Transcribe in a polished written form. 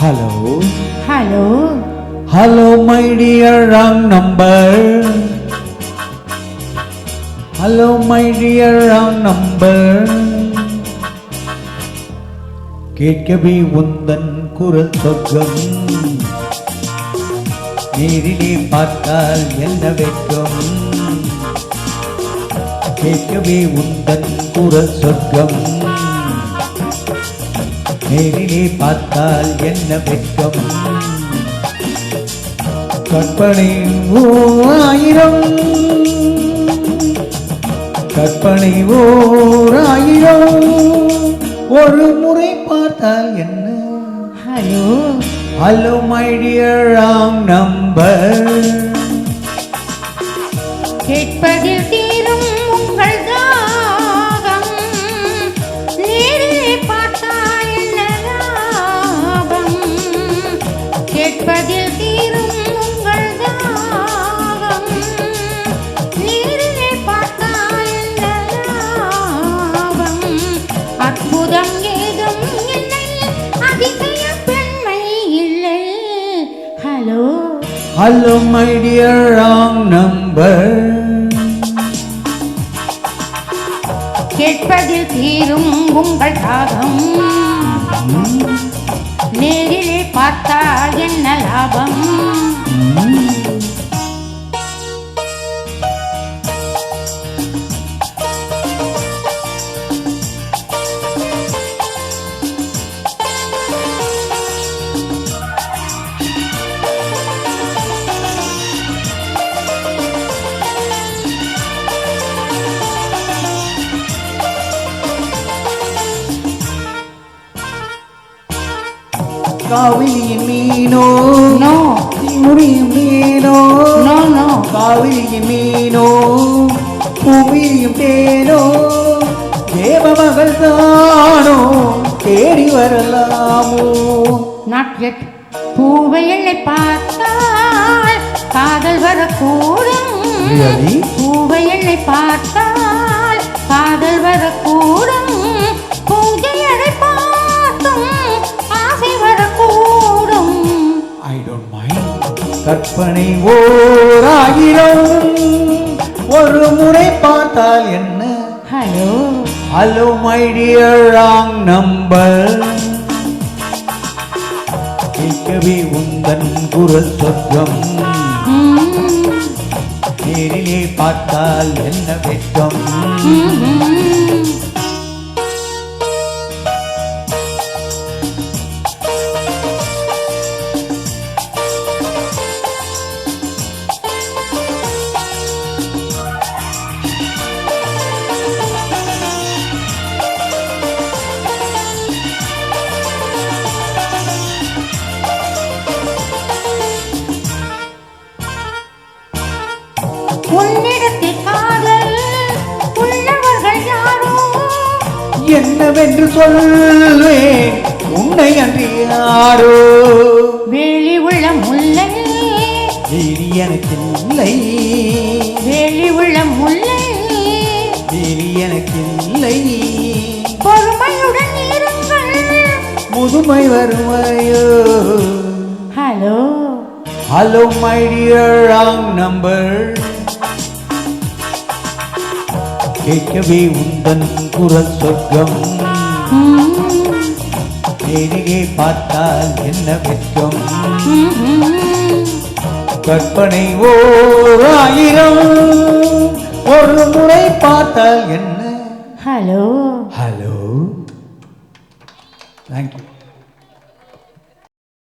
Hello. Hello. Hello, my dear wrong number. Hello, my dear wrong number. கேட்கவே உந்தன் குரல் சொர்க்கம், நேரிலே பார்த்தால் என்ன வெட்கம். கேட்கவே உந்தன் குரல் சொர்க்கம், நேரிலே பார்த்தால் என்ன வெட்கம். கற்பனை ஓராயிரம், கற்பனை ஓராயிரம், ஒரு முறை பார்த்தால் என்ன. Hello hello my dear wrong number. கேட்பதில் தீரும் உங்கள் தாகம், நேரிலே பார்த்தால் என்ன லாபம். கேட்பதில் தீரும் உங்கள் தாகம், நேரிலே பார்த்தால் என்ன லாபம். அற்புதம் ஏதும் இல்லை, அதிசய பெண்மை இல்லை. Hello hello my dear wrong number. கேட்பதில் தீரும் உங்கள் தாகம், நேரிலே பார்த்தால் என்ன லாபம். காவிரியின் மீனோ நோ முடியும் மீனோ, நோ நோ காவிரியின் மீனோ பூமியும் தேனோ, தேவமகள் தானோ தேடி வரலாமோ. Not yet. பூவை எண்ணை பார்த்தால் காதல் வரக்கூடும். Really? பூவை எண்ணை பார்த்தால் காதல் வரக்கூடும். பூஜையரை பார்த்தும் ஆசை வரக்கூடும். I don't mind. கற்பனை ஓராயிரம், ஒரு முறை பார்த்தால் என்ன. Hello hello my dear wrong number. கேட்கவே உந்தன் குரல் சொர்க்கம், நேரிலே பார்த்தால் என்ன வெட்கம். உன்னிடத்தில் காதல் உள்ளவர்கள் யாரோ, என்னவென்று சொல்வேன் உன்னை அன்றி யாரோ. வேலி உள்ள முல்லை, வேலி எனக்கு இல்லை, வேலி உள்ள முல்லை, வேலி எனக்கு இல்லை. பொறுமையுடன் இருங்கள். முதுமை வருமையோ. Hello hello my dear wrong number. கேட்கவே உந்தன் குரல் சொர்க்கம், நேரிலே பார்த்தால் என்ன வெட்கம். கற்பனை ஓராயிரம், ஒரு முறை பார்த்தால் என்ன. Hello hello. தேங்க்யூ.